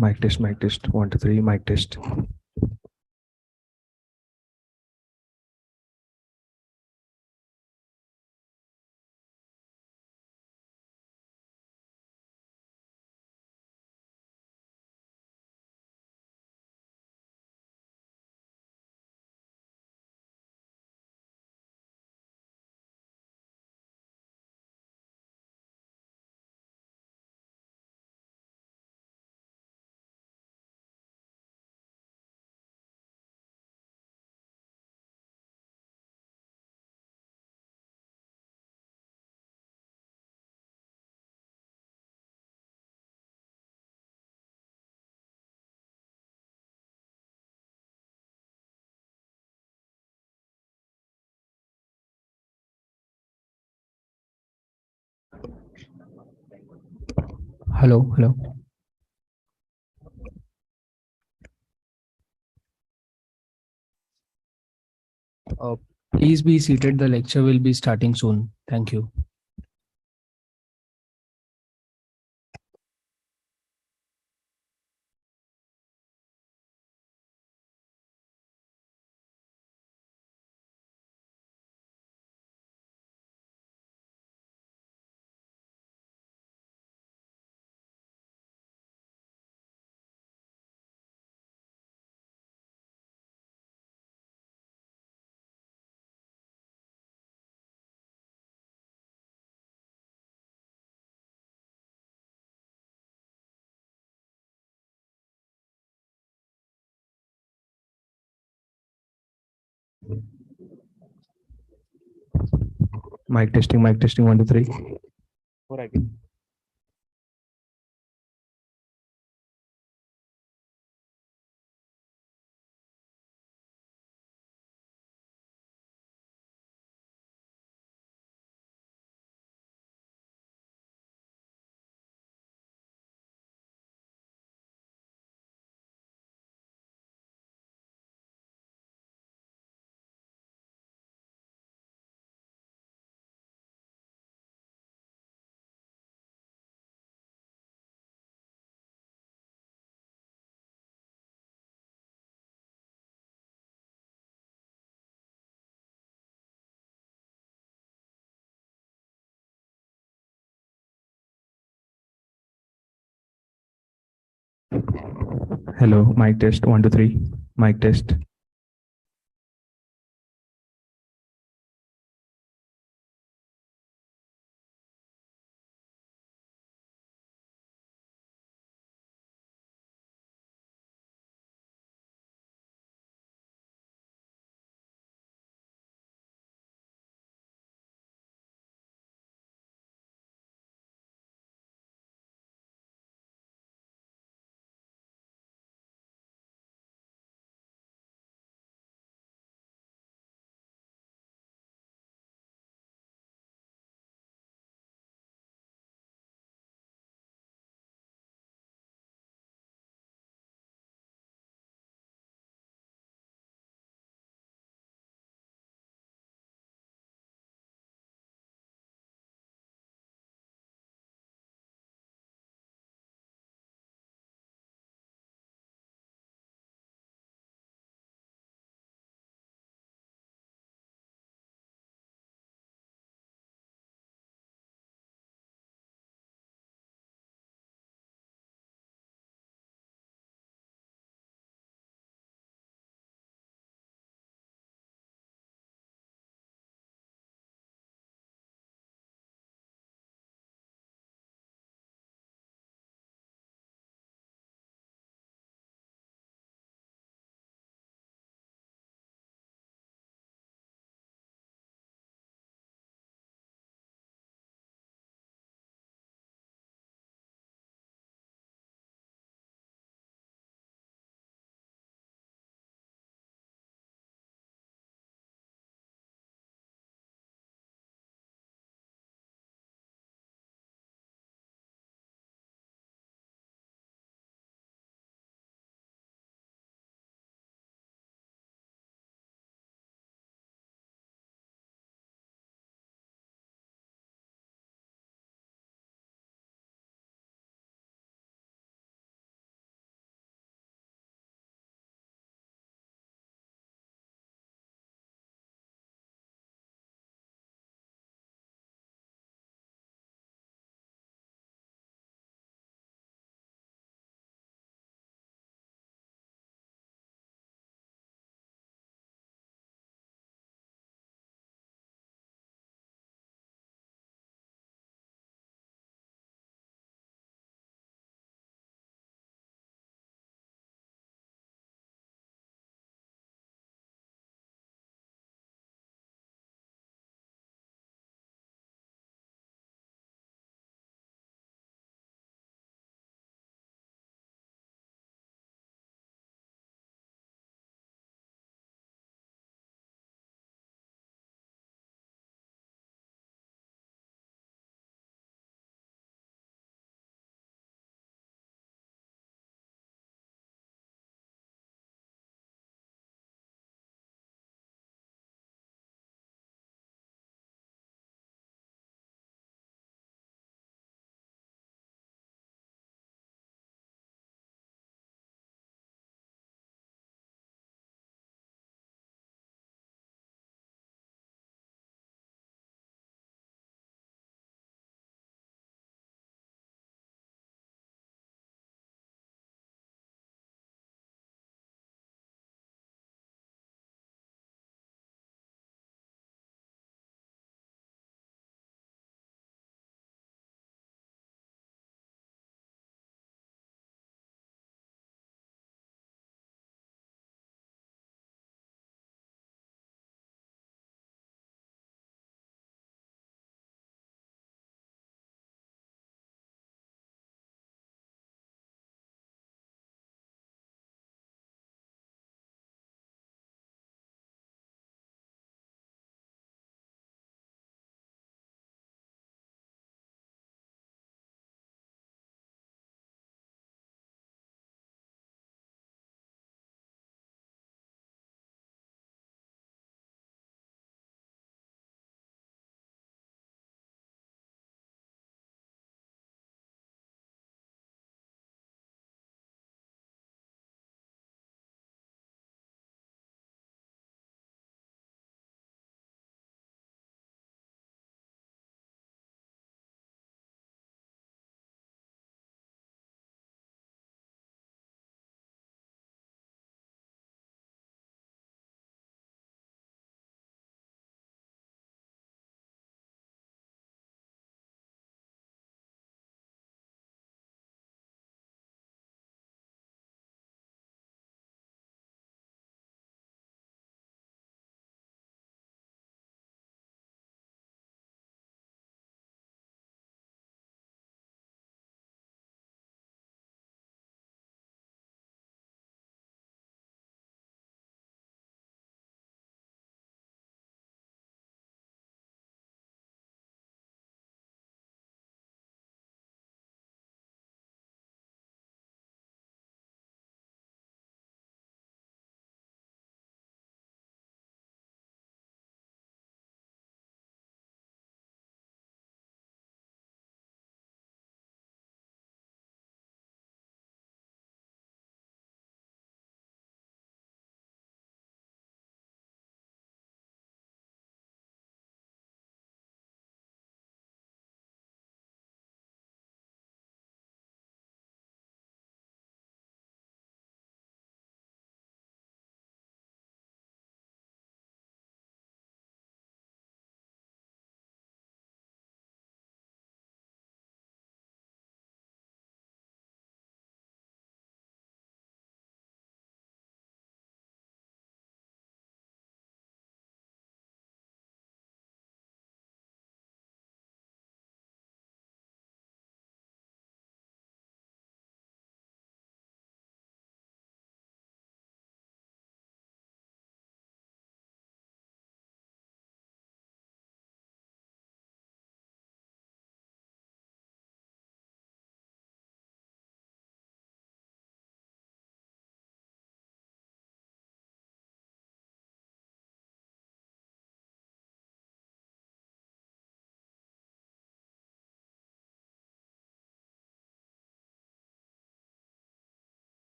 Mic test, mic test. 1, 2, 3, mic test. Hello, hello. Uh, Please be seated. The lecture will be starting soon. Thank you. Mic testing, mic testing. 1, 2, 3. Hello, mic test. 1, 2, 3. Mic test.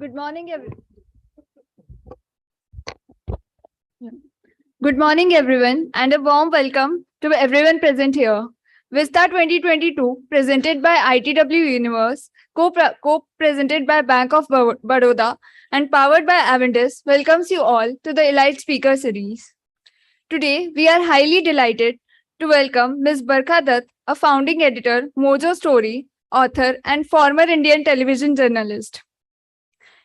Good morning, Good morning, everyone, and a warm welcome to everyone present here. Vista 2022, presented by ITW Universe, co-presented by Bank of Baroda, and powered by Aventis, welcomes you all to the Elite Speaker Series. Today, we are highly delighted to welcome Ms. Barkha Dutt, a founding editor, Mojo Story, author, and former Indian television journalist.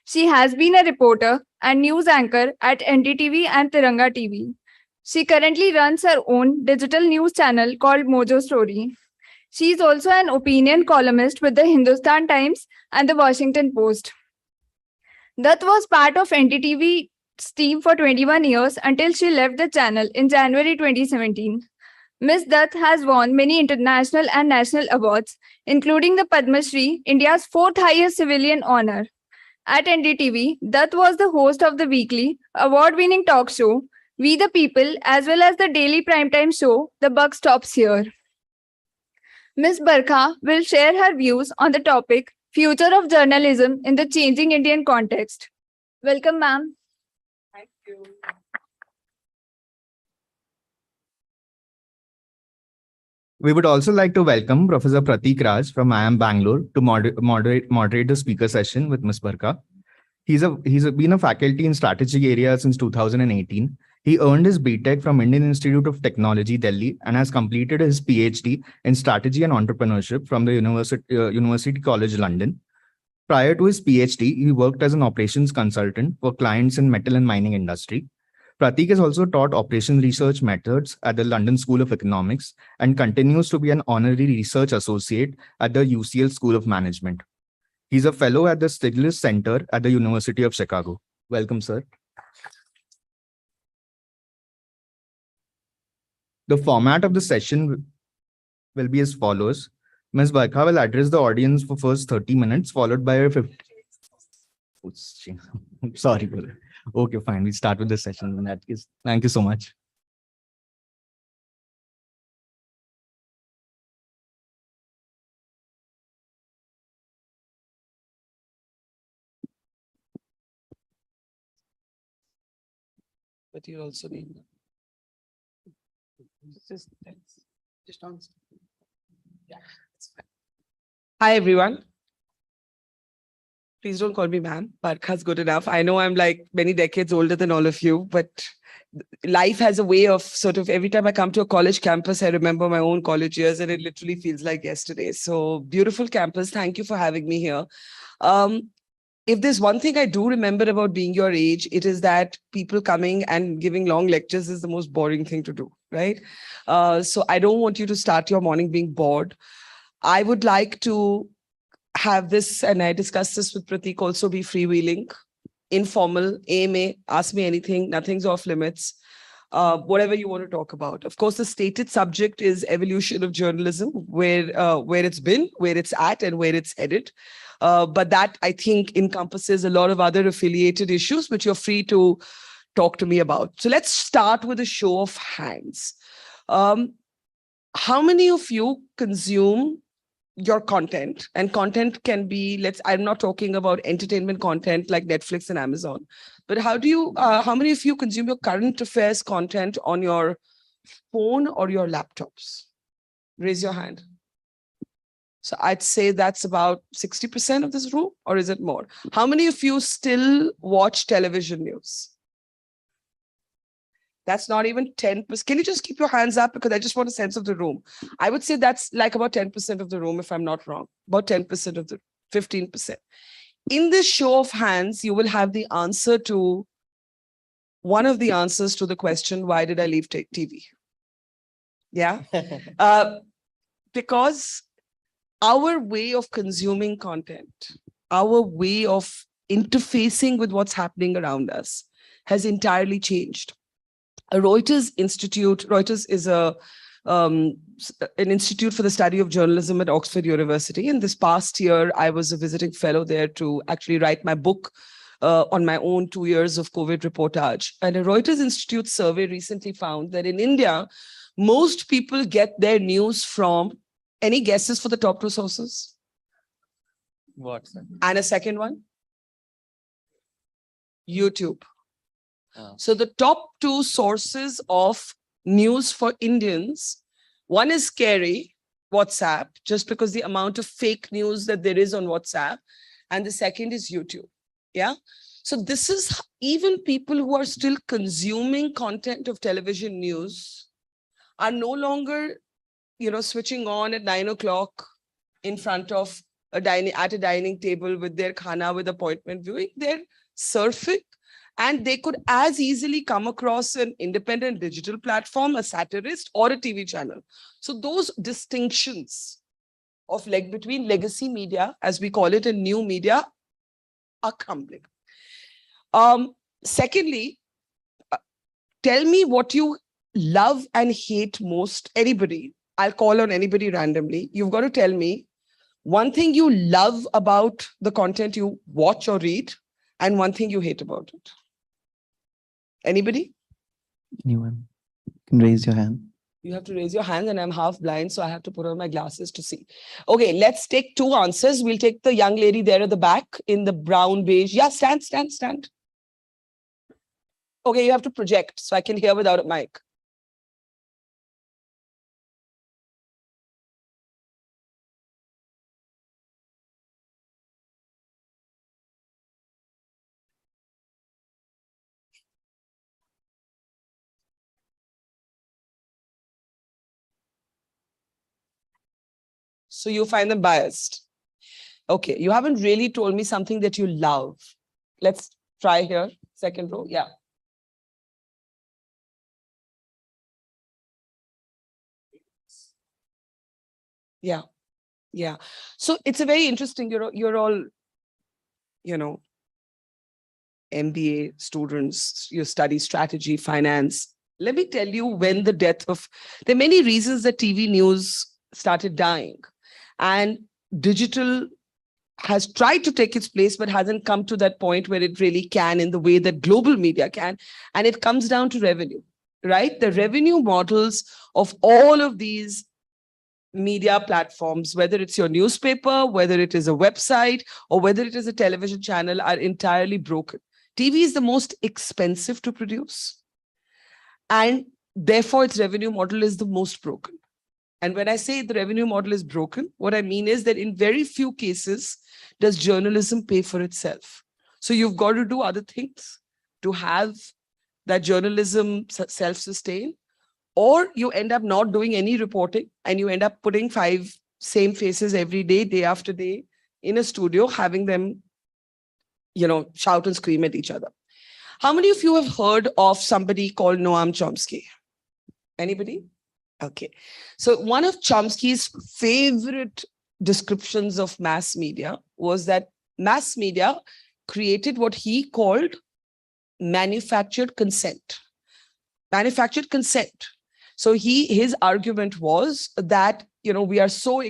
She has been a reporter and news anchor at NDTV and Tiranga TV. She currently runs her own digital news channel called Mojo Story. She is also an opinion columnist with the Hindustan Times and the Washington Post. Dutt was part of NDTV's team for 21 years until she left the channel in January 2017. Ms. Dutt has won many international and national awards, including the Padma Shri, India's fourth highest civilian honor. At NDTV, Dutt was the host of the weekly, award-winning talk show, We the People, as well as the daily primetime show, The Buck Stops Here. Ms. Barkha will share her views on the topic, Future of Journalism in the Changing Indian Context. Welcome, ma'am. Thank you. We would also like to welcome Professor Pratik Raj from IIM Bangalore to moderate the speaker session with Ms. Barkha. He's been a faculty in strategic areas since 2018. He earned his BTech from Indian Institute of Technology, Delhi, and has completed his PhD in strategy and entrepreneurship from the University College London. Prior to his PhD, he worked as an operations consultant for clients in metal and mining industry. Pratik has also taught operations research methods at the London School of Economics and continues to be an honorary research associate at the UCL School of Management. He's a fellow at the Stiglitz Center at the University of Chicago. Welcome, sir. The format of the session will be as follows. Ms. Barkha will address the audience for first 30 minutes, followed by a 50. Sorry, brother. Okay, fine. We start with the session in that case. Thank you so much. But you also need just on. Yeah, it's fine. Hi, everyone. Please don't call me ma'am. Barkha's good enough. I know I'm like many decades older than all of you, but life has a way of sort of every time I come to a college campus, I remember my own college years and it literally feels like yesterday. So beautiful campus. Thank you for having me here. If there's one thing I do remember about being your age, it is that people coming and giving long lectures is the most boring thing to do, right? So I don't want you to start your morning being bored. I would like to have this, and I discussed this with Pratik, also be freewheeling, informal, AMA, ask me anything, nothing's off limits, whatever you want to talk about. Of course, the stated subject is evolution of journalism, where it's been, where it's at, and where it's headed. But that, I think, encompasses a lot of other affiliated issues, which you're free to talk to me about. So let's start with a show of hands. How many of you consume your content? And content can be, I'm not talking about entertainment content like Netflix and Amazon, but how many of you consume your current affairs content on your phone or your laptops? Raise your hand. So I'd say that's about 60% of this room, or is it more? How many of you still watch television news? That's not even 10%. Can you just keep your hands up? Because I just want a sense of the room. I would say that's like about 10% of the room, if I'm not wrong. About 10% of the 15%. In this show of hands, you will have the answer to one of the answers to the question, why did I leave TV? Yeah. Because our way of consuming content, our way of interfacing with what's happening around us has entirely changed. Reuters is an institute for the study of journalism at Oxford University. And this past year, I was a visiting fellow there to actually write my book on my own 2 years of COVID reportage. And a Reuters Institute survey recently found that in India, most people get their news from, any guesses for the top two sources? What? And a second one? YouTube. So the top two sources of news for Indians, one is scary, WhatsApp, just because the amount of fake news that there is on WhatsApp. And the second is YouTube. Yeah. So this is even people who are still consuming content of television news are no longer, switching on at 9 o'clock in front of a dining table with their khana with appointment viewing. They're surfing, and they could as easily come across an independent digital platform, a satirist, or a TV channel. So those distinctions of between legacy media, as we call it, and new media are crumbling. Secondly, tell me what you love and hate most. Anybody, I'll call on anybody randomly. You've got to tell me one thing you love about the content you watch or read, and one thing you hate about it. Anybody? Anyone can raise your hand. You have to raise your hand, and I'm half blind, so I have to put on my glasses to see. Okay, let's take two answers. We'll take the young lady there at the back in the brown beige. Yeah, stand. Okay, you have to project so I can hear without a mic. So you find them biased. Okay, you haven't really told me something that you love. Let's try here. Second row. Yeah. Yeah. So it's a very interesting, you're all, MBA students, you study strategy, finance. Let me tell you when there are many reasons that TV news started dying, and digital has tried to take its place, but hasn't come to that point where it really can in the way that global media can. And it comes down to revenue, right? The revenue models of all of these media platforms, whether it's your newspaper, whether it is a website, or whether it is a television channel, are entirely broken. TV is the most expensive to produce, and therefore its revenue model is the most broken. And when I say the revenue model is broken, what I mean is that in very few cases does journalism pay for itself. So you've got to do other things to have that journalism self-sustain, or you end up not doing any reporting and you end up putting 5 same faces every day, day after day in a studio, having them, shout and scream at each other. How many of you have heard of somebody called Noam Chomsky? Anybody? Okay. So one of Chomsky's favorite descriptions of mass media was that mass media created what he called manufactured consent. Manufactured consent. So his argument was that, we are so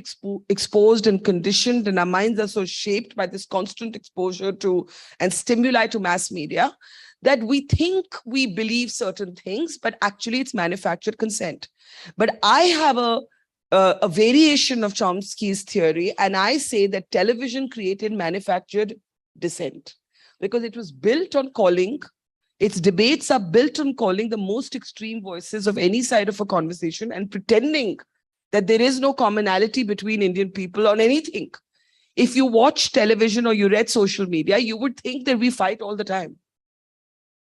exposed and conditioned, and our minds are so shaped by this constant exposure to and stimuli to mass media, that we think we believe certain things, but actually it's manufactured consent. But I have a variation of Chomsky's theory, and I say that television created manufactured dissent, because it was built on calling, its debates are built on calling the most extreme voices of any side of a conversation and pretending that there is no commonality between Indian people on anything. If you watch television or you read social media, you would think that we fight all the time.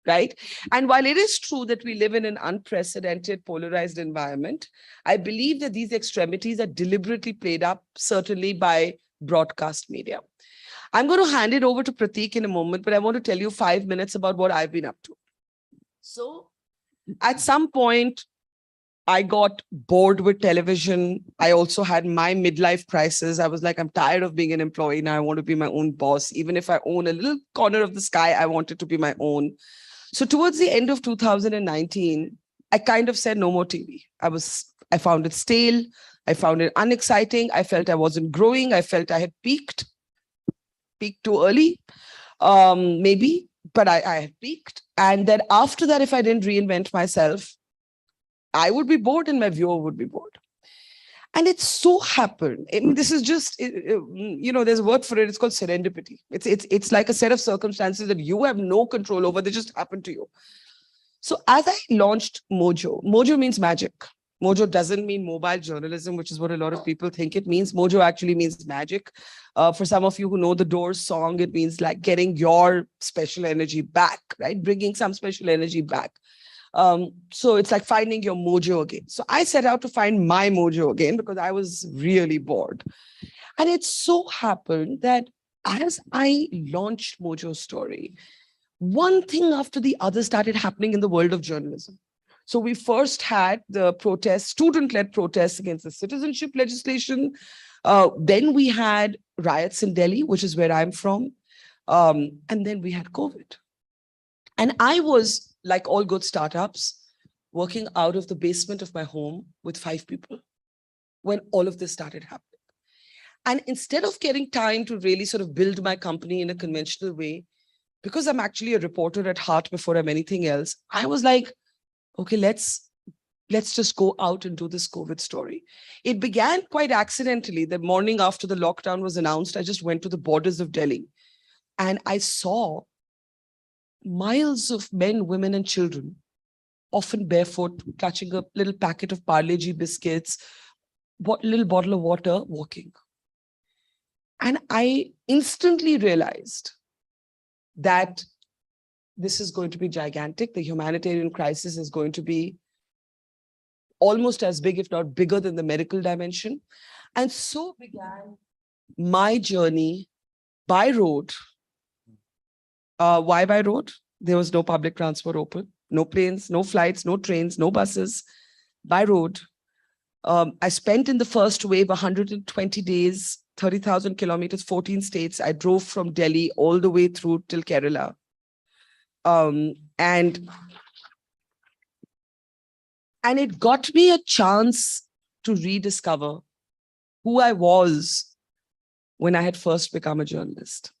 Right? And while it is true that we live in an unprecedented polarized environment, I believe that these extremities are deliberately played up, certainly by broadcast media. I'm going to hand it over to Prateek in a moment, but I want to tell you 5 minutes about what I've been up to. So at some point, I got bored with television. I also had my midlife crisis. I was like, I'm tired of being an employee. Now I want to be my own boss. Even if I own a little corner of the sky, I want it to be my own. So towards the end of 2019, I kind of said no more TV. I found it stale. I found it unexciting. I felt I wasn't growing. I felt I had peaked too early, maybe, but I had peaked. And then after that, if I didn't reinvent myself, I would be bored and my viewer would be bored. And it so happened. I mean, this is just, there's a word for it. It's called serendipity. It's like a set of circumstances that you have no control over. They just happen to you. So as I launched Mojo, Mojo means magic. Mojo doesn't mean mobile journalism, which is what a lot of people think it means. Mojo actually means magic. For some of you who know the Doors song, it means like getting your special energy back, right? Bringing some special energy back. So it's like finding your mojo again. So I set out to find my mojo again because I was really bored. And it so happened that as I launched Mojo Story, one thing after the other started happening in the world of journalism. So we first had the protests, student-led protests against the citizenship legislation. Then we had riots in Delhi, which is where I'm from. And then we had COVID. And I was, like all good startups, working out of the basement of my home with 5 people when all of this started happening. And instead of getting time to really sort of build my company in a conventional way, because I'm actually a reporter at heart before I'm anything else, I was like, okay, let's just go out and do this COVID story. It began quite accidentally. The morning after the lockdown was announced, I just went to the borders of Delhi and I saw miles of men, women, and children, often barefoot, clutching a little packet of Parle G biscuits, little bottle of water, walking. And I instantly realized that this is going to be gigantic. The humanitarian crisis is going to be almost as big, if not bigger than the medical dimension. And so began my journey by road. Why by road? There was no public transport open, no planes, no flights, no trains, no buses, by road. I spent in the first wave 120 days, 30,000 kilometers, 14 states. I drove from Delhi all the way through till Kerala. And it got me a chance to rediscover who I was when I had first become a journalist.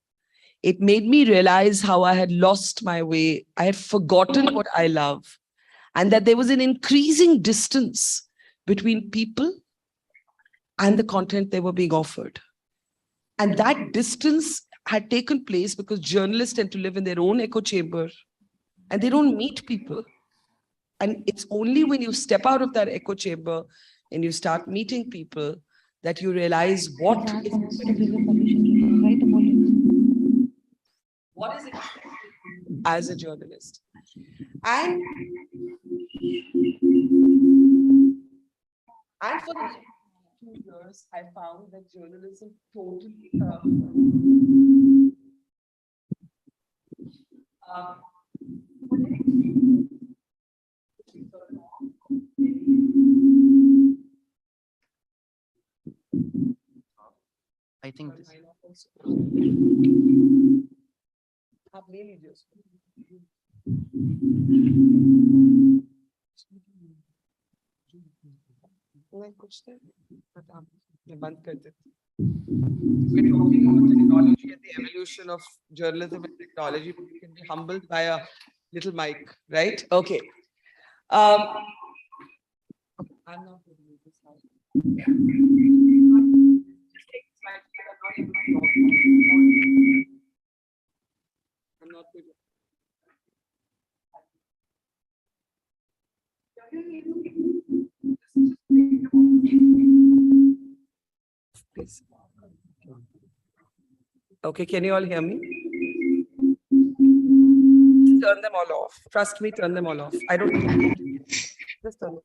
It made me realize how I had lost my way. I had forgotten what I love, and that there was an increasing distance between people and the content they were being offered. And that distance had taken place because journalists tend to live in their own echo chamber and they don't meet people. And it's only when you step out of that echo chamber and you start meeting people that you realize what is expected as a journalist. And for the next 2 years, I found that journalism totally I think this. बंद कर देते. We're talking about technology and the evolution of journalism and technology, but we can be humbled by a little mic, right? Okay. I'm not going to use this now. Just take this mic. I'm not going to. Please. Okay, can you all hear me? Turn them all off. Trust me, turn them all off. I don't. Just turn them.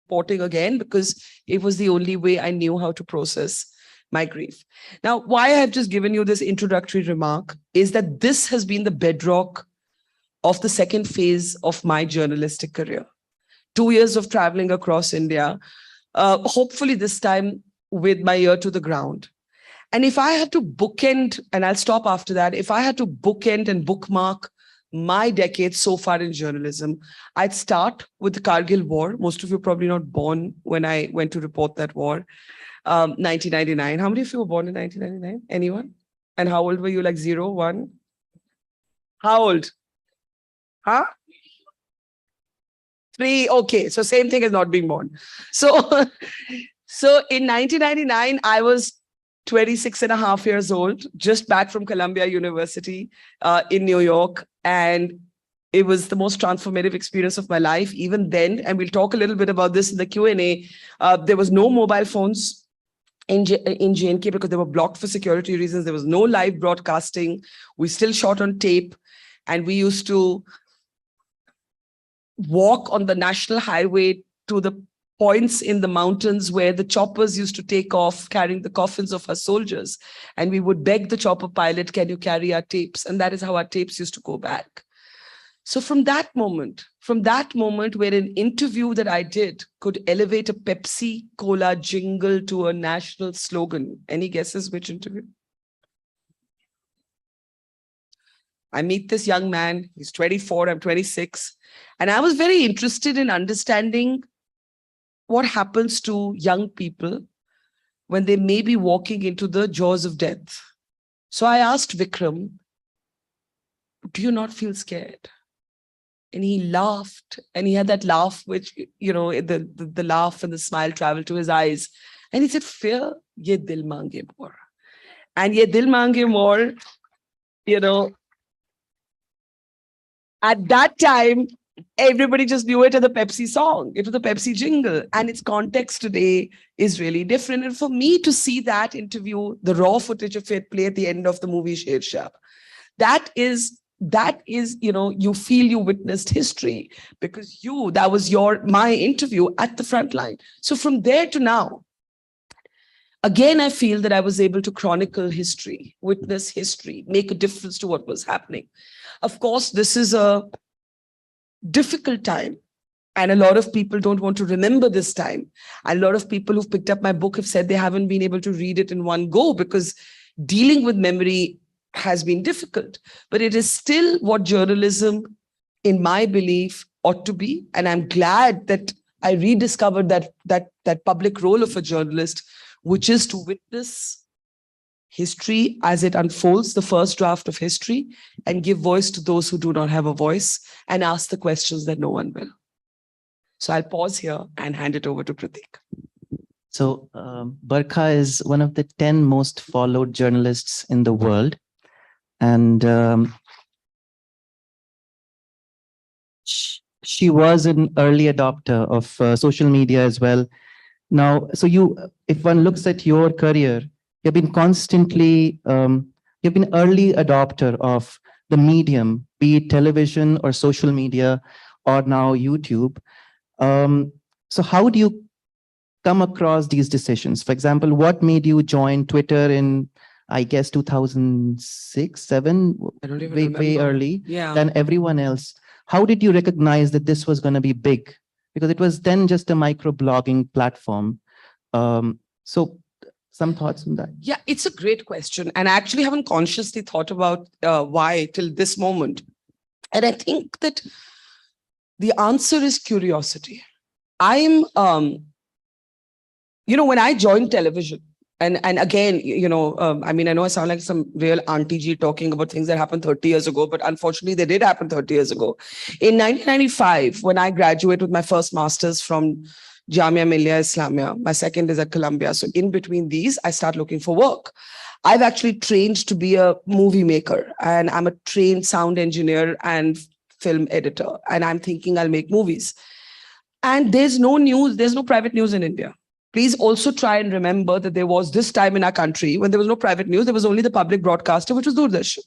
reporting again because it was the only way I knew how to process my grief. Now, why I've just given you this introductory remark is that this has been the bedrock of the second phase of my journalistic career. 2 years of traveling across India, hopefully this time with my ear to the ground. And if I had to bookend, and I'll stop after that, if I had to bookend and bookmark my decade so far in journalism, I'd start with the Kargil War. Most of you are probably not born when I went to report that war, 1999. How many of you were born in 1999? Anyone? And how old were you? Like 0, 1? How old? Huh? 3. Okay, so same thing as not being born. So, so in 1999, I was 26 and a half years old, just back from Columbia University in New York. And it was the most transformative experience of my life. Even then, and we'll talk a little bit about this in the Q&A, there was no mobile phones in J&K because they were blocked for security reasons. There was no live broadcasting. We still shot on tape. And we used to walk on the national highway to the points in the mountains where the choppers used to take off carrying the coffins of our soldiers. And we would beg the chopper pilot, can you carry our tapes? And that is how our tapes used to go back. So from that moment where an interview that I did could elevate a Pepsi Cola jingle to a national slogan. Any guesses which interview? I meet this young man, he's 24, I'm 26. And I was very interested in understanding what happens to young people when they may be walking into the jaws of death. So I asked Vikram, do you not feel scared? And he laughed, and he had that laugh, which, you know, the laugh and the smile traveled to his eyes. And he said, fear, ye dil mange more. And ye dil mange more, you know, at that time, everybody just knew it as the Pepsi song. It was the Pepsi jingle. And its context today is really different. And for me to see that interview, the raw footage of it play at the end of the movie Sher Shah, that is, you know, you feel you witnessed history because that was my interview at the front line. So from there to now, again, I feel that I was able to chronicle history, witness history, make a difference to what was happening. Of course, this is a difficult time. And a lot of people don't want to remember this time. And a lot of people who've picked up my book have said they haven't been able to read it in one go because dealing with memory has been difficult. But it is still what journalism, in my belief, ought to be. And I'm glad that I rediscovered that public role of a journalist, which is to witness history as it unfolds, the first draft of history, and give voice to those who do not have a voice and ask the questions that no one will. So I'll pause here and hand it over to Pratik. So Barkha is one of the 10 most followed journalists in the world. And she was an early adopter of social media as well. Now, so if one looks at your career, you've been constantly, you've been early adopter of the medium, be it television or social media or now YouTube. So how do you come across these decisions? For example, what made you join Twitter in, I guess, 2006, 7, I don't even way early Yeah. than everyone else? How did you recognize that this was going to be big? Because it was then just a microblogging platform. So some thoughts on that? Yeah, it's a great question. And I actually haven't consciously thought about why till this moment. And I think that the answer is curiosity. I'm, you know, when I joined television, and again, you know, I mean, I know I sound like some real Auntie G talking about things that happened 30 years ago, but unfortunately they did happen 30 years ago. In 1995, when I graduated with my first master's from Jamia Millia Islamia, my second is at Columbia. So in between these, I start looking for work. I've actually trained to be a movie maker, and I'm a trained sound engineer and film editor. And I'm thinking I'll make movies. And there's no news, there's no private news in India. Please also try and remember that there was this time in our country when there was no private news, there was only the public broadcaster, which was Doordarshan.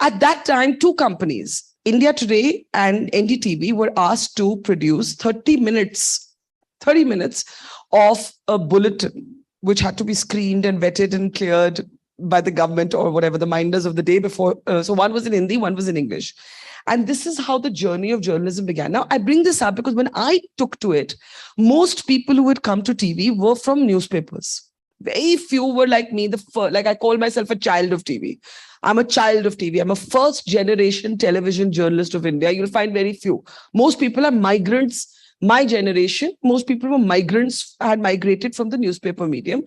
At that time, two companies, India Today and NDTV, were asked to produce 30 30 minutes of a bulletin, which had to be screened and vetted and cleared by the government or whatever, the minders of the day before. So one was in Hindi, one was in English. And this is how the journey of journalism began. Now, I bring this up because when I took to it, most people who had come to TV were from newspapers. Very few were like me, like I call myself a child of TV. I'm a child of TV. I'm a first generation television journalist of India. You'll find very few. Most people are migrants. My generation, most people were migrants, had migrated from the newspaper medium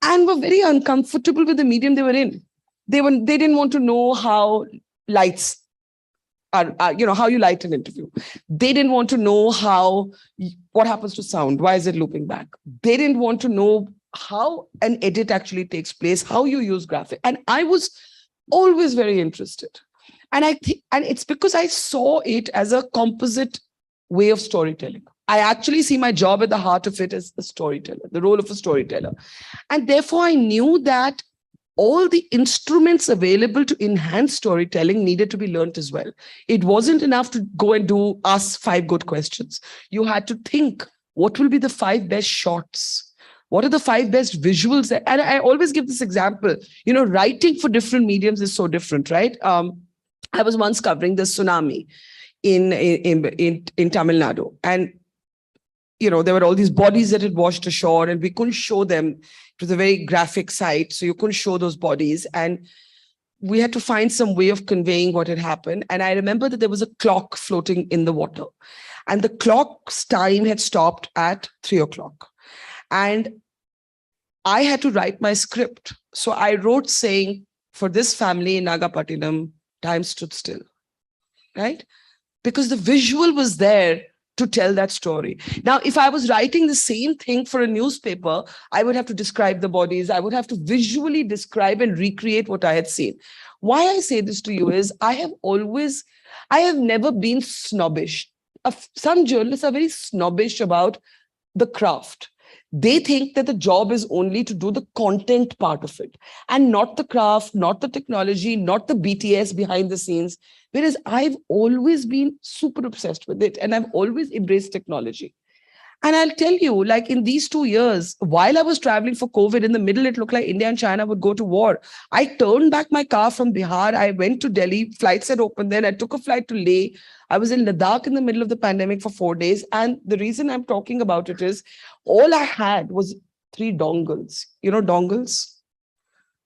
and were very uncomfortable with the medium they were in. They didn't want to know how lights are, how you light an interview. They didn't want to know what happens to sound. Why is it looping back? They didn't want to know how an edit actually takes place, how you use graphic. And I was always very interested. And it's because I saw it as a composite way of storytelling. I actually see my job at the heart of it as a storyteller, the role of a storyteller. And therefore, I knew that all the instruments available to enhance storytelling needed to be learned as well. It wasn't enough to go and ask 5 good questions. You had to think, what will be the 5 best shots? What are the 5 best visuals? And I always give this example. Writing for different mediums is so different, right? I was once covering the tsunami in Tamil Nadu. And there were all these bodies that had washed ashore and we couldn't show them. It was a very graphic site, so you couldn't show those bodies. And we had to find some way of conveying what had happened. And I remember that there was a clock floating in the water. And the clock's time had stopped at 3:00. And I had to write my script. So I wrote saying, for this family in Nagapattinam, time stood still, right? Because the visual was there to tell that story. Now, if I was writing the same thing for a newspaper, I would have to describe the bodies. I would have to visually describe and recreate what I had seen. Why I say this to you is I have never been snobbish. Some journalists are very snobbish about the craft. They think that the job is only to do the content part of it and not the craft, not the technology, not the BTS behind the scenes. Whereas I've always been super obsessed with it and I've always embraced technology. And I'll tell you, like in these 2 years, while I was traveling for COVID, in the middle, it looked like India and China would go to war. I turned back my car from Bihar. I went to Delhi. Flights had opened then. I took a flight to Leh. I was in Ladakh in the middle of the pandemic for 4 days. And the reason I'm talking about it is all I had was 3 dongles. Dongles?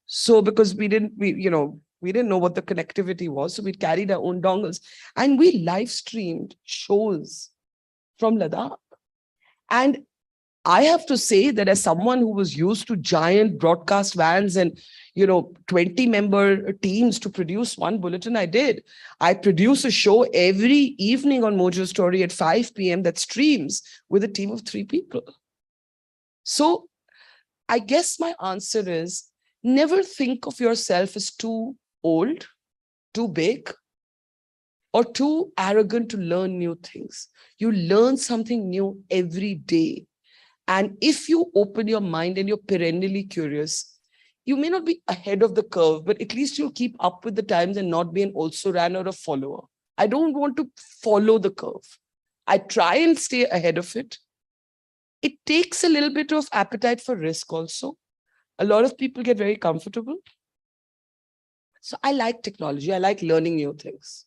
So because we didn't know what the connectivity was. So we carried our own dongles. And we live streamed shows from Ladakh. And I have to say that as someone who was used to giant broadcast vans and, 20-member teams to produce one bulletin, I produce a show every evening on Mojo Story at 5 p.m. that streams with a team of 3 people. So I guess my answer is never think of yourself as too old, too big, or too arrogant to learn new things. You learn something new every day. And if you open your mind and you're perennially curious, you may not be ahead of the curve, but at least you'll keep up with the times and not be an also-ran or a follower. I don't want to follow the curve. I try and stay ahead of it. It takes a little bit of appetite for risk also. A lot of people get very comfortable. So I like technology. I like learning new things.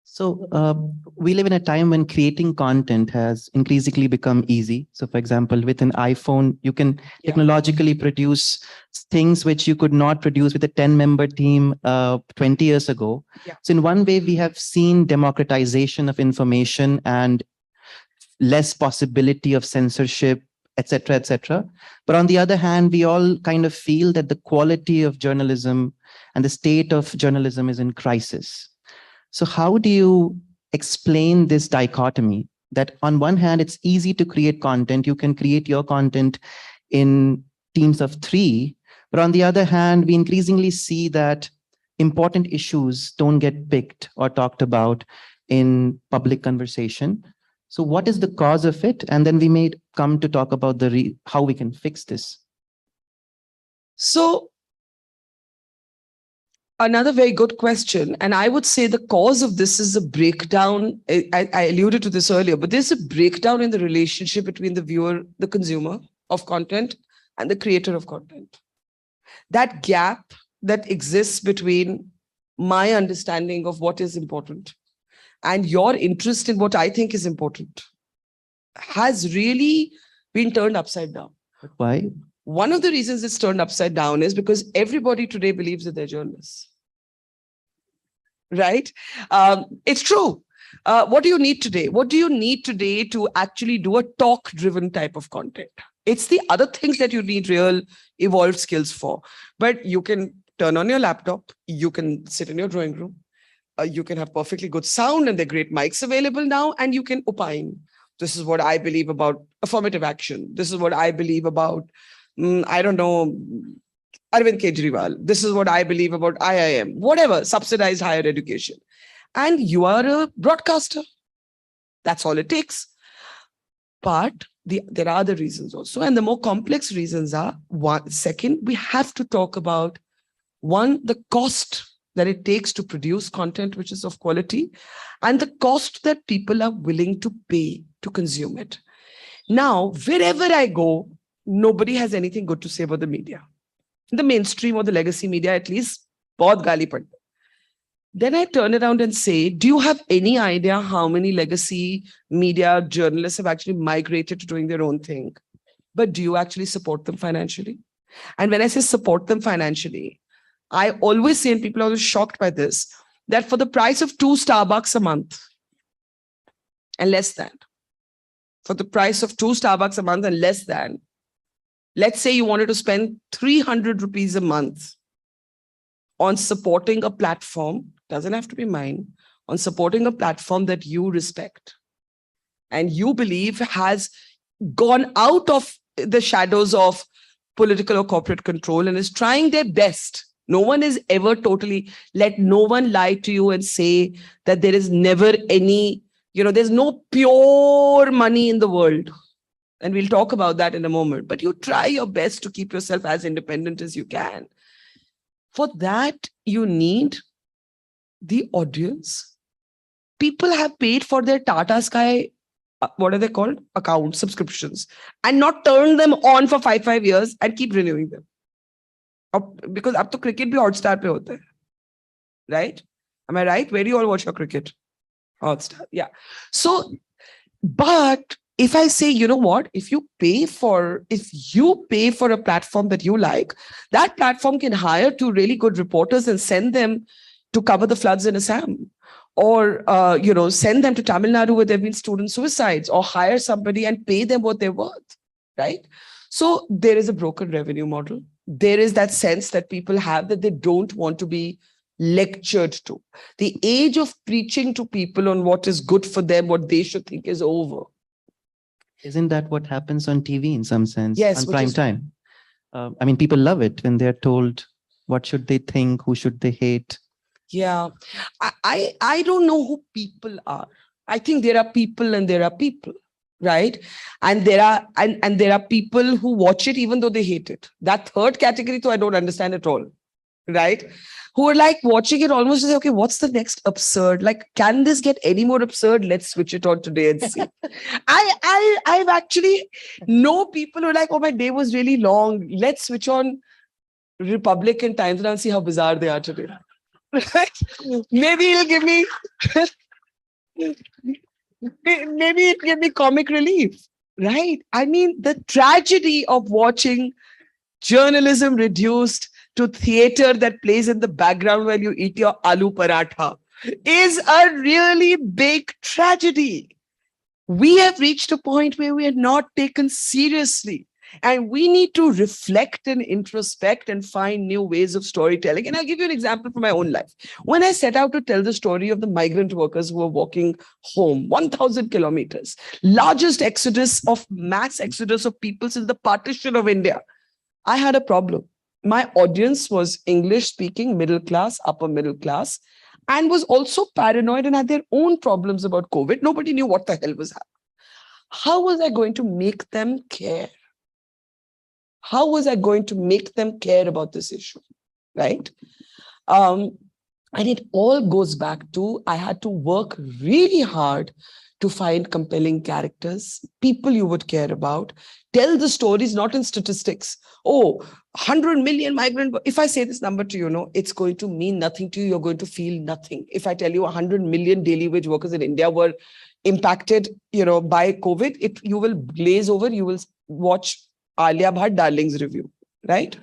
So we live in a time when creating content has increasingly become easy. So for example, with an iPhone, you can technologically produce things which you could not produce with a 10-member team 20 years ago. Yeah. So in one way, we have seen democratization of information and less possibility of censorship, etc., etc. But on the other hand, we all kind of feel that the quality of journalism and the state of journalism is in crisis. So how do you explain this dichotomy that on one hand, it's easy to create content. You can create your content in teams of 3. But on the other hand, we increasingly see that important issues don't get picked or talked about in public conversation. So what is the cause of it? And then we may come to talk about how we can fix this. So Another very good question. And I would say the cause of this is a breakdown. I alluded to this earlier, but there's a breakdown in the relationship between the viewer, the consumer of content, and the creator of content. That gap that exists between my understanding of what is important and your interest in what I think is important has really been turned upside down. Why? One of the reasons it's turned upside down is because everybody today believes that they're journalists. Right? It's true. What do you need today? What do you need today to actually do a talk-driven type of content? It's the other things that you need real evolved skills for. But you can turn on your laptop. You can sit in your drawing room. You can have perfectly good sound and there are great mics available now. And you can opine. This is what I believe about affirmative action. This is what I believe about I don't know, Arvind Kejriwal. This is what I believe about IIM, whatever, subsidized higher education. And you are a broadcaster. That's all it takes. But there are other reasons also. And the more complex reasons are, second, we have to talk about, one, the cost that it takes to produce content which is of quality, and the cost that people are willing to pay to consume it. Now, wherever I go, nobody has anything good to say about the media. The mainstream or the legacy media, at least, bahut gali padti. Then I turn around and say, do you have any idea how many legacy media journalists have actually migrated to doing their own thing? But do you actually support them financially? And when I say support them financially, I always say, and people are always shocked by this, that for the price of 2 Starbucks a month and less than, for the price of 2 Starbucks a month and less than, let's say you wanted to spend 300 rupees a month on supporting a platform, doesn't have to be mine, on supporting a platform that you respect and you believe has gone out of the shadows of political or corporate control and is trying their best. No one is ever totally, let no one lie to you and say that there is never any, there's no pure money in the world. And we'll talk about that in a moment. But you try your best to keep yourself as independent as you can. For that, you need the audience. People have paid for their Tata Sky, what are they called? Account subscriptions, and not turn them on for 5 years and keep renewing them. Because up to cricket bhi Hotstar pe hota hai. Right? Am I right? Where do you all watch your cricket? Hotstar. Yeah. So, but if I say, you know what, if you pay for a platform that you like, that platform can hire 2 really good reporters and send them to cover the floods in Assam, or, send them to Tamil Nadu where there have been student suicides, or hire somebody and pay them what they're worth, right? So there is a broken revenue model. There is that sense that people have that they don't want to be lectured to. The age of preaching to people on what is good for them, what they should think, is over. Isn't that what happens on TV in some sense? Yes, on prime time. I mean, people love it when they're told what should they think, who should they hate. Yeah, I don't know who people are. I think there are people and there are people, right? And there are people who watch it even though they hate it. That third category, though, I don't understand at all, right? Who are like watching it almost to say, okay, what's the next absurd? Like, can this get any more absurd? Let's switch it on today and see. I've actually know people who are like, oh, my day was really long. Let's switch on Republican Times and see how bizarre they are today. Right? Maybe it'll give me comic relief, right? I mean, the tragedy of watching journalism reduced to theater that plays in the background while you eat your aloo paratha is a really big tragedy. We have reached a point where we are not taken seriously. And we need to reflect and introspect and find new ways of storytelling. And I'll give you an example from my own life. When I set out to tell the story of the migrant workers who were walking home, 1,000 kilometers, largest mass exodus of people since the partition of India, I had a problem. My audience was English-speaking, middle class, upper middle class, and was also paranoid and had their own problems about COVID. Nobody knew what the hell was happening. How was I going to make them care? How was I going to make them care about this issue, right? And it all goes back to, I had to work really hard to find compelling characters, people you would care about, tell the stories, not in statistics. Oh, 100 million migrant. If I say this number to you, it's going to mean nothing to you. You're going to feel nothing. If I tell you 100 million daily wage workers in India were impacted, by COVID, you will glaze over. You will watch Alia Bhatt Darling's review, right?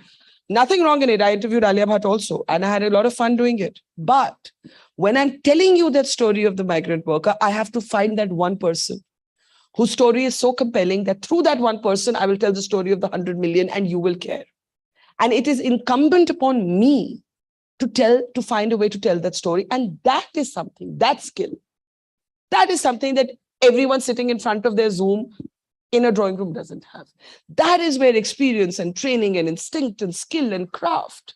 Nothing wrong in it. I interviewed Alia Bhatt also, and I had a lot of fun doing it. But when I'm telling you that story of the migrant worker, I have to find that one person whose story is so compelling that through that one person, I will tell the story of the 100 million and you will care. And it is incumbent upon me to find a way to tell that story. And that is something, that skill, that is something that everyone sitting in front of their Zoom in a drawing room doesn't have. That is where experience and training and instinct and skill and craft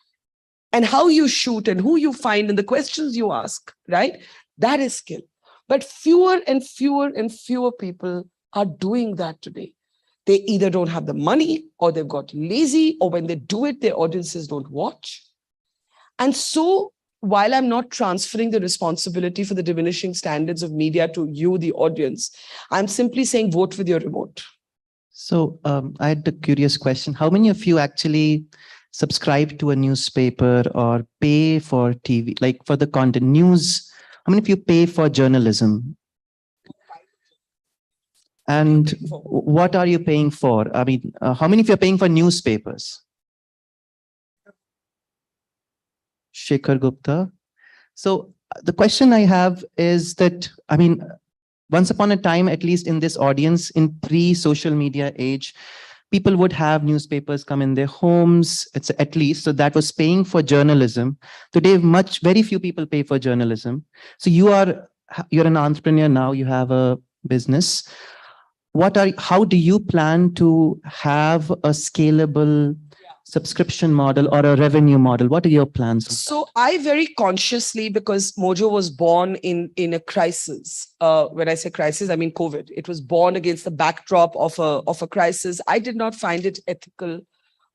and how you shoot and who you find and the questions you ask, right? That is skill. But fewer and fewer and fewer people are doing that today. They either don't have the money or they've got lazy, or when they do it, their audiences don't watch. And so while I'm not transferring the responsibility for the diminishing standards of media to you, the audience, I'm simply saying vote with your remote. So I had a curious question. How many of you actually subscribe to a newspaper or pay for TV, like for the content news? How many of you pay for journalism? And what are you paying for? I mean, how many of you are paying for newspapers? Shekhar Gupta. So the question I have is that, I mean, once upon a time, at least in this audience, in pre-social media age, people would have newspapers come in their homes, it's at least, so that was paying for journalism. Today, very few people pay for journalism. So you're an entrepreneur now, you have a business. How do you plan to have a scalable subscription model or a revenue model? What are your plans? So I very consciously, because Mojo was born in a crisis. When I say crisis, I mean COVID. It was born against the backdrop of a crisis. I did not find it ethical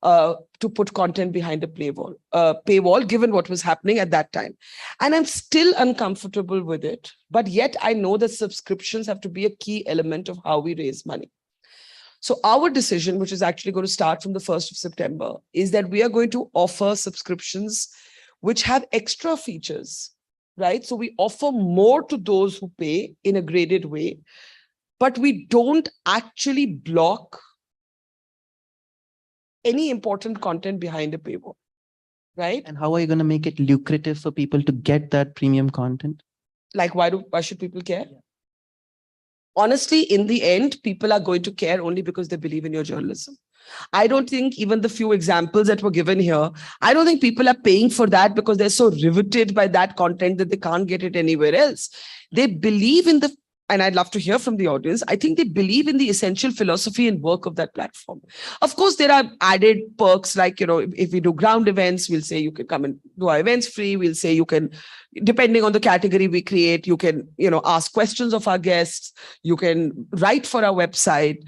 to put content behind a paywall, given what was happening at that time. And I'm still uncomfortable with it. But yet I know that subscriptions have to be a key element of how we raise money. So our decision, which is actually going to start from the 1st of September, is that we are going to offer subscriptions which have extra features, right? So we offer more to those who pay in a graded way, but we don't actually block any important content behind a paywall, right? And how are you going to make it lucrative for people to get that premium content? Like, why should people care? Yeah. Honestly, in the end, people are going to care only because they believe in your journalism. I don't think even the few examples that were given here, I don't think people are paying for that because they're so riveted by that content that they can't get it anywhere else. They believe in and I'd love to hear from the audience, I think they believe in the essential philosophy and work of that platform. Of course, there are added perks like, if we do ground events, we'll say you can come and do our events free. We'll say you can, depending on the category we create, you can, ask questions of our guests. You can write for our website.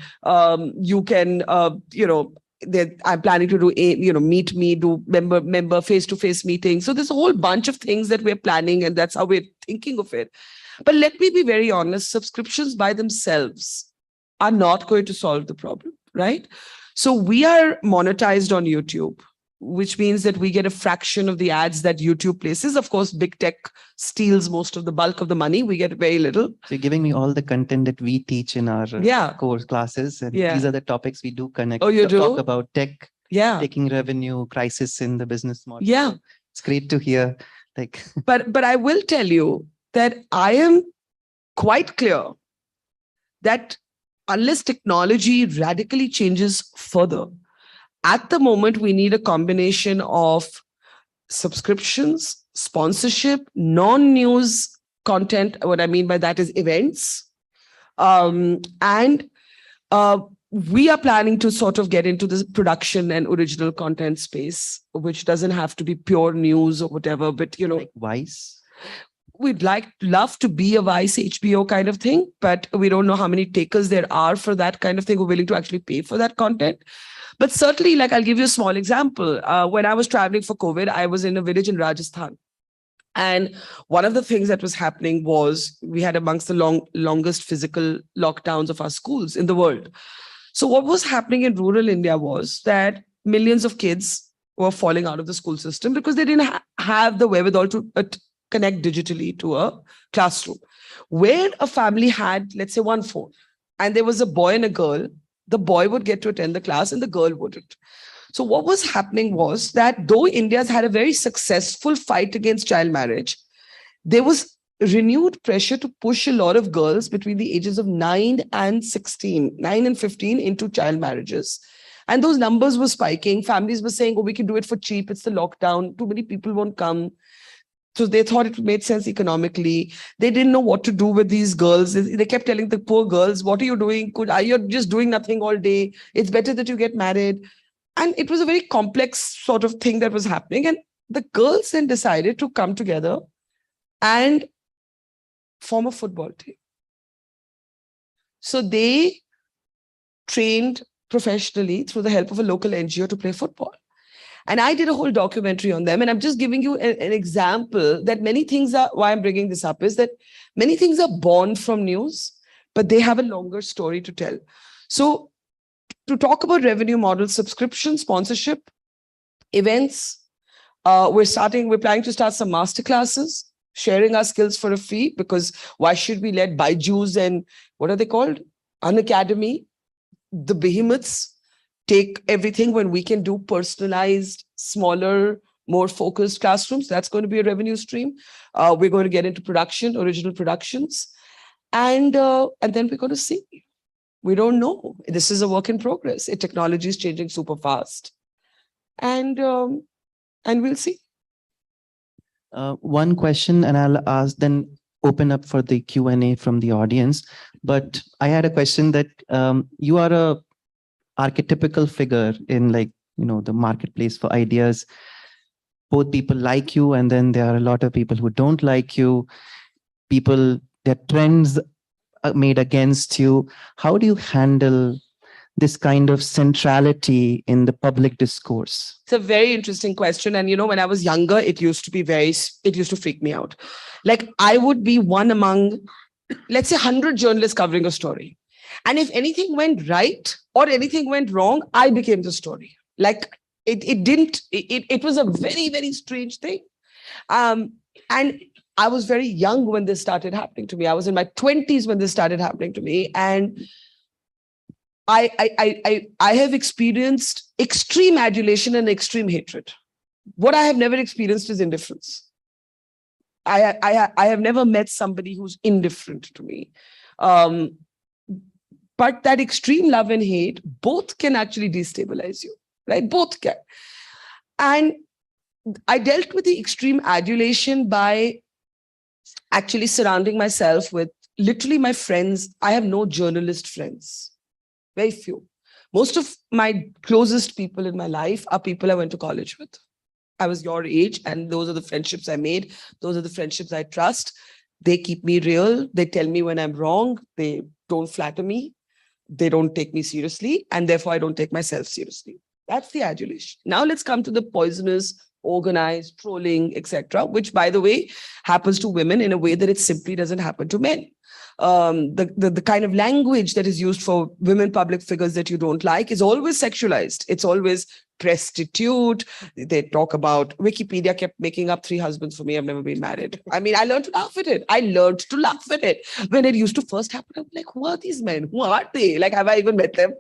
You can, I'm planning to do, meet me, do member face-to-face meetings. So there's a whole bunch of things that we're planning, and that's how we're thinking of it. But let me be very honest, subscriptions by themselves are not going to solve the problem, right? So we are monetized on YouTube, which means that we get a fraction of the ads that YouTube places. Of course, big tech steals most of the bulk of the money. We get very little. So you're giving me all the content that we teach in our course classes. And these are the topics we do connect. Oh, you do? Talk about tech, taking revenue, crisis in the business model. Yeah. So it's great to hear. But I will tell you that I am quite clear that unless technology radically changes further, at the moment, we need a combination of subscriptions, sponsorship, non-news content. What I mean by that is events. We are planning to sort of get into the production and original content space, which doesn't have to be pure news or whatever, but, Like Vice? we'd love to be a Vice HBO kind of thing, but we don't know how many takers there are for that kind of thing who are willing to actually pay for that content. But certainly, like, I'll give you a small example. When I was traveling for COVID, I was in a village in Rajasthan. And one of the things that was happening was we had amongst the longest physical lockdowns of our schools in the world. So what was happening in rural India was that millions of kids were falling out of the school system because they didn't have the wherewithal to connect digitally to a classroom. Where a family had, let's say, one phone, and there was a boy and a girl, the boy would get to attend the class and the girl wouldn't. So what was happening was that though India's had a very successful fight against child marriage, there was renewed pressure to push a lot of girls between the ages of 9 and 15 into child marriages. And those numbers were spiking. Families were saying, oh, we can do it for cheap. It's the lockdown. Too many people won't come. So they thought it made sense economically. They didn't know what to do with these girls. They kept telling the poor girls, what are you doing? You're just doing nothing all day. It's better that you get married. And it was a very complex sort of thing that was happening. And the girls then decided to come together and form a football team. So they trained professionally through the help of a local NGO to play football. And I did a whole documentary on them. And I'm just giving you an example that many things are, why I'm bringing this up is that many things are born from news, but they have a longer story to tell. So to talk about revenue models, subscription, sponsorship, events, we're planning to start some masterclasses, sharing our skills for a fee, because why should we let Byju's and what are they called? Unacademy, the behemoths, take everything when we can do personalized, smaller, more focused classrooms? That's going to be a revenue stream. We're going to get into production, original productions, and then we're going to see. We don't know. This is a work in progress. Technology is changing super fast, and we'll see. One question, and I'll then open up for the Q&A from the audience. But I had a question that you are a archetypical figure in the marketplace for ideas. Both people like you, and then there are a lot of people who don't like you. There are trends made against you. How do you handle this kind of centrality in the public discourse? It's a very interesting question. And, when I was younger, it used to freak me out. Like, I would be one among, let's say, 100 journalists covering a story. And if anything went right or anything went wrong, I became the story. Like, it was a very, very strange thing. And I was very young when this started happening to me. I was in my 20s when this started happening to me. And I have experienced extreme adulation and extreme hatred. What I have never experienced is indifference. I have never met somebody who's indifferent to me. But that extreme love and hate, both can actually destabilize you, right? Both can. And I dealt with the extreme adulation by actually surrounding myself with literally my friends. I have no journalist friends, very few. Most of my closest people in my life are people I went to college with. I was your age, and those are the friendships I made. Those are the friendships I trust. They keep me real. They tell me when I'm wrong. They don't flatter me. They don't take me seriously, and therefore I don't take myself seriously. That's the adulation. Now let's come to the poisonous, organized, trolling, etc., which, by the way, happens to women in a way that it simply doesn't happen to men. The kind of language that is used for women public figures that you don't like is always sexualized. It's always prostitute. They talk about, Wikipedia kept making up 3 husbands for me. I've never been married. I mean, I learned to laugh at it. When it used to first happen, I'm like, who are these men? Who are they? Like, have I even met them?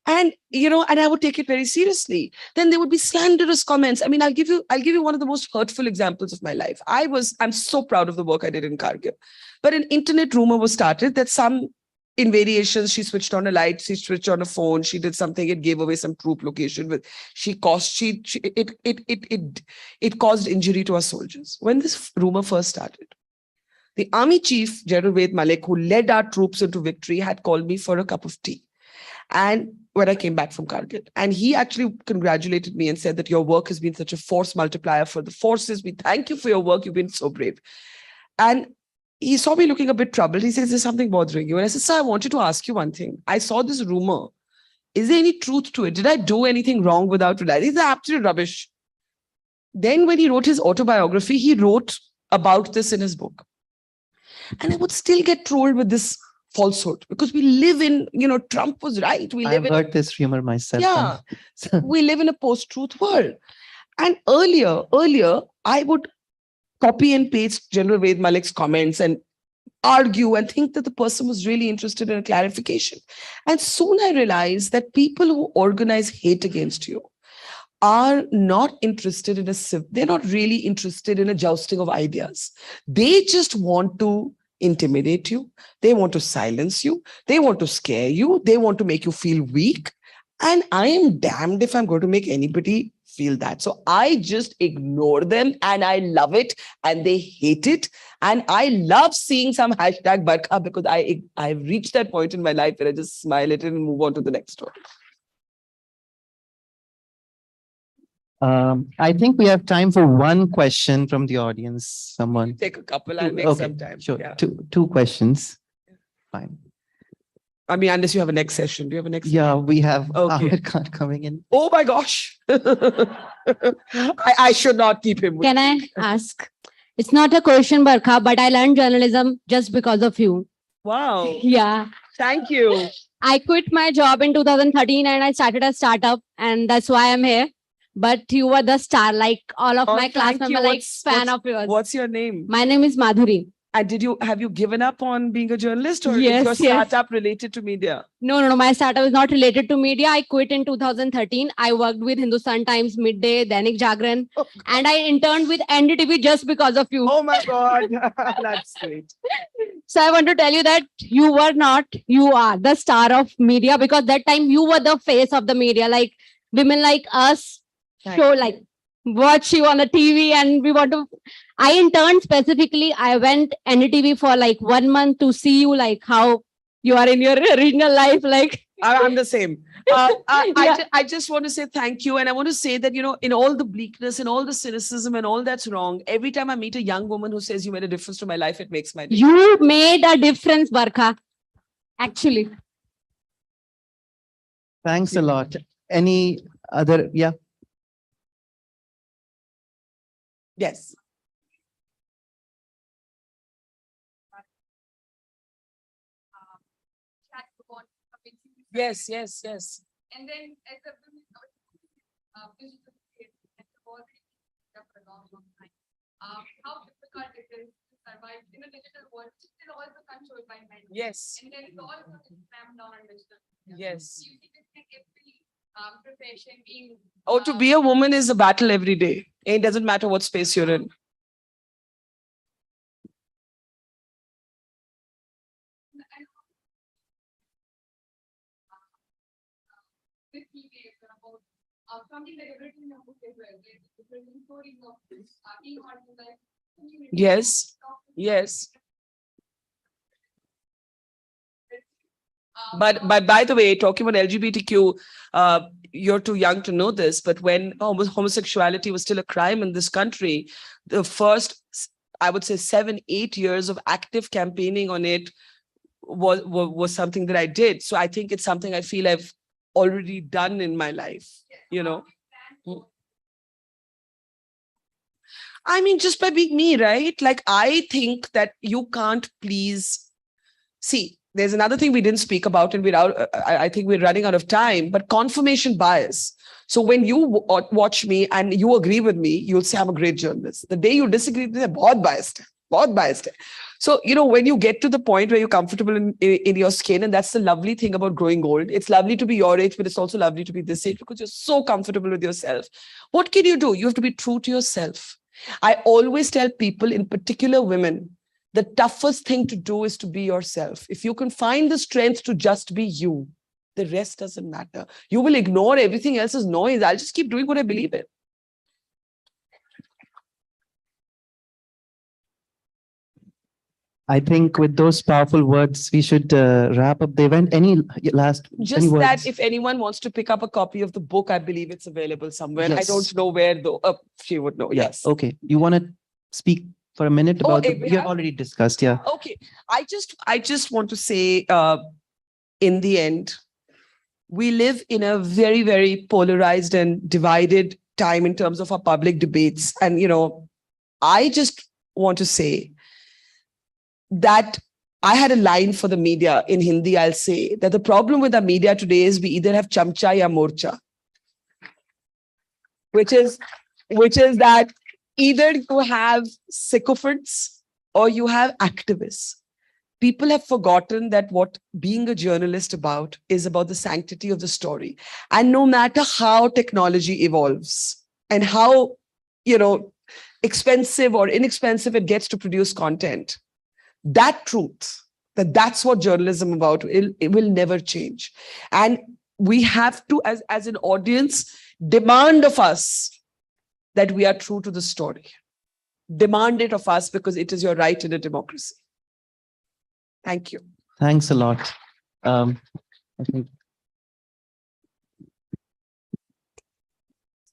And, and I would take it very seriously. Then there would be slanderous comments. I mean, I'll give you one of the most hurtful examples of my life. I'm so proud of the work I did in Kargil. But an internet rumor was started that in variations, she switched on a light, she switched on a phone, she did something, it gave away some troop location. It caused injury to our soldiers. When this rumor first started, the army chief, General Ved Malik, who led our troops into victory, had called me for a cup of tea. And when I came back from Kargil, and he actually congratulated me and said that your work has been such a force multiplier for the forces. We thank you for your work. You've been so brave. And he saw me looking a bit troubled. He says, "There's something bothering you." And I said, "Sir, I wanted to ask you one thing. I saw this rumor. Is there any truth to it? Did I do anything wrong without realizing?" It's absolute rubbish. Then when he wrote his autobiography, he wrote about this in his book. And I would still get trolled with this falsehood because we live in, Trump was right. We live I've heard this rumor myself. yeah, we live in a post-truth world. And earlier, I would copy and paste General Ved Malik's comments and argue and think that the person was really interested in a clarification. And soon I realized that people who organize hate against you are not interested in they're not really interested in a jousting of ideas. They just want to intimidate you. They want to silence you. They want to scare you. They want to make you feel weak. And I am damned if I'm going to make anybody feel that. So I just ignore them and I love it and they hate it. And I love seeing some hashtag Barkha because I've reached that point in my life where I just smile at it and move on to the next story. I think we have time for one question from the audience. Someone. Take a couple, I'll make Okay, some time. sure. Yeah. Two questions. Fine. I mean, unless you have a next session. Do you have a next? Yeah, we have Okay. Amir Khan coming in. Oh my gosh. I should not keep him. Can I ask? It's not a question, Barkha, but I learned journalism just because of you. Wow. Yeah. Thank you. I quit my job in 2013 and I started a startup, and that's why I'm here. But you were the star, like all of Oh, my class thank you. members, like What's- fan of yours. What's your name? My name is Madhuri. And have you given up on being a journalist or Yes, is your yes. startup related to media? No. My startup is not related to media. I quit in 2013. I worked with Hindustan Times, Midday, Dainik Jagran, Oh, and I interned with NDTV just because of you. oh my God. That's great. So I want to tell you that you are the star of media, because that time you were the face of the media. Like women like us watch you on the TV, and we want to. I interned specifically. I went NDTV for like 1 month to see you, like how you are in your original life. Like I'm the same. Yeah. I just want to say thank you. And I want to say that, in all the bleakness and all the cynicism and all that's wrong, every time I meet a young woman who says you made a difference to my life, it makes my day. you made a difference, Barkha. Actually. Thanks a lot. Any other? Yeah. Yes. Yes. And then as a woman, for a long time. How difficult it is to survive in a digital world, which is still also controlled by men. Yes. And then it's all slammed down on digital. Yes. You see this in every profession being. Oh, to be a woman is a battle every day. It doesn't matter what space you're in. This TV is about something that you've written in your book as well. There's different stories of being marginalized community. Yes. Yes. But by the way, talking about LGBTQ, you're too young to know this, but when homosexuality was still a crime in this country, the first, I would say 7-8 years of active campaigning on it was something that I did. So I think it's something I feel I've already done in my life, I mean, just by being me, right? Like, I think that you can't please. See, there's another thing we didn't speak about, and I think we're running out of time, but confirmation bias. So when you watch me and you agree with me, you'll say I'm a great journalist. The day you disagree, they're बहुत biased. So, when you get to the point where you're comfortable in your skin, and that's the lovely thing about growing old. It's lovely to be your age, but it's also lovely to be this age because you're so comfortable with yourself. What can you do? You have to be true to yourself. I always tell people, in particular women, the toughest thing to do is to be yourself. If you can find the strength to just be you, the rest doesn't matter. You will ignore everything else as noise. I'll just keep doing what I believe in. I think with those powerful words, we should wrap up the event. Any last Just any words? that if anyone wants to pick up a copy of the book, I believe it's available somewhere. I Yes. don't know where though. She would know. Yeah, Yes. okay. You want to speak for a minute about we you have have? already discussed. Yeah. Okay. I just want to say, in the end, we live in a very, very polarized and divided time in terms of our public debates. And, I just want to say that I had a line for the media in Hindi. I'll say that the problem with the media today is we either have chamcha ya morcha, which is that either you have sycophants or you have activists. People have forgotten that what being a journalist is about the sanctity of the story. And no matter how technology evolves and how, expensive or inexpensive it gets to produce content, that truth, that's what journalism about, it will never change. And we have to, as an audience, demand of us that we are true to the story. Demand it of us because it is your right in a democracy. Thank you. Thanks a lot. I think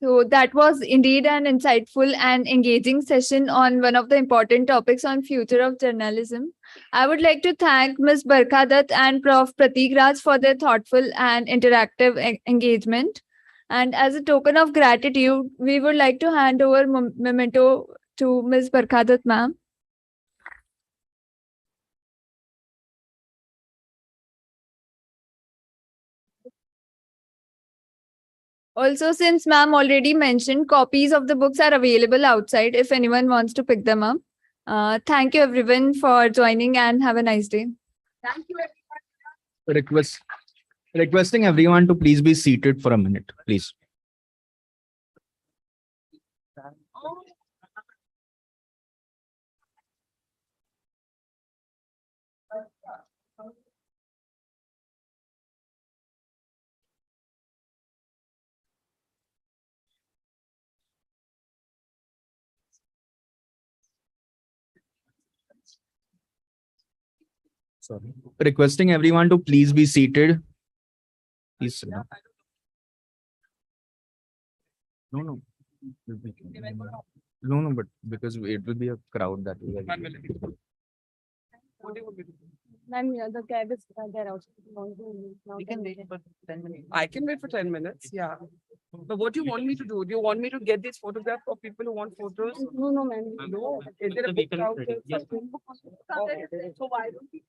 So that was indeed an insightful and engaging session on one of the important topics on future of journalism. I would like to thank Ms. Barkha Dutt and Prof. Pratik Raj for their thoughtful and interactive engagement. And as a token of gratitude, we would like to hand over memento to Ms. Barkha Dutt, ma'am. Also, since ma'am already mentioned, copies of the books are available outside if anyone wants to pick them up. Thank you everyone for joining and have a nice day. Thank you, Requesting everyone to please be seated for a minute, please. Sorry. Requesting everyone to please be seated. Please sit down. No. No, but because it will be a crowd that will. Ma'am, the cab is there outside. We can wait for 10 minutes. I can wait for 10 minutes. Yeah. But what do you want me to do? Do you want me to get these photographs of people who want photos? No, ma'am. No. Is there a book out there? Okay. So why don't we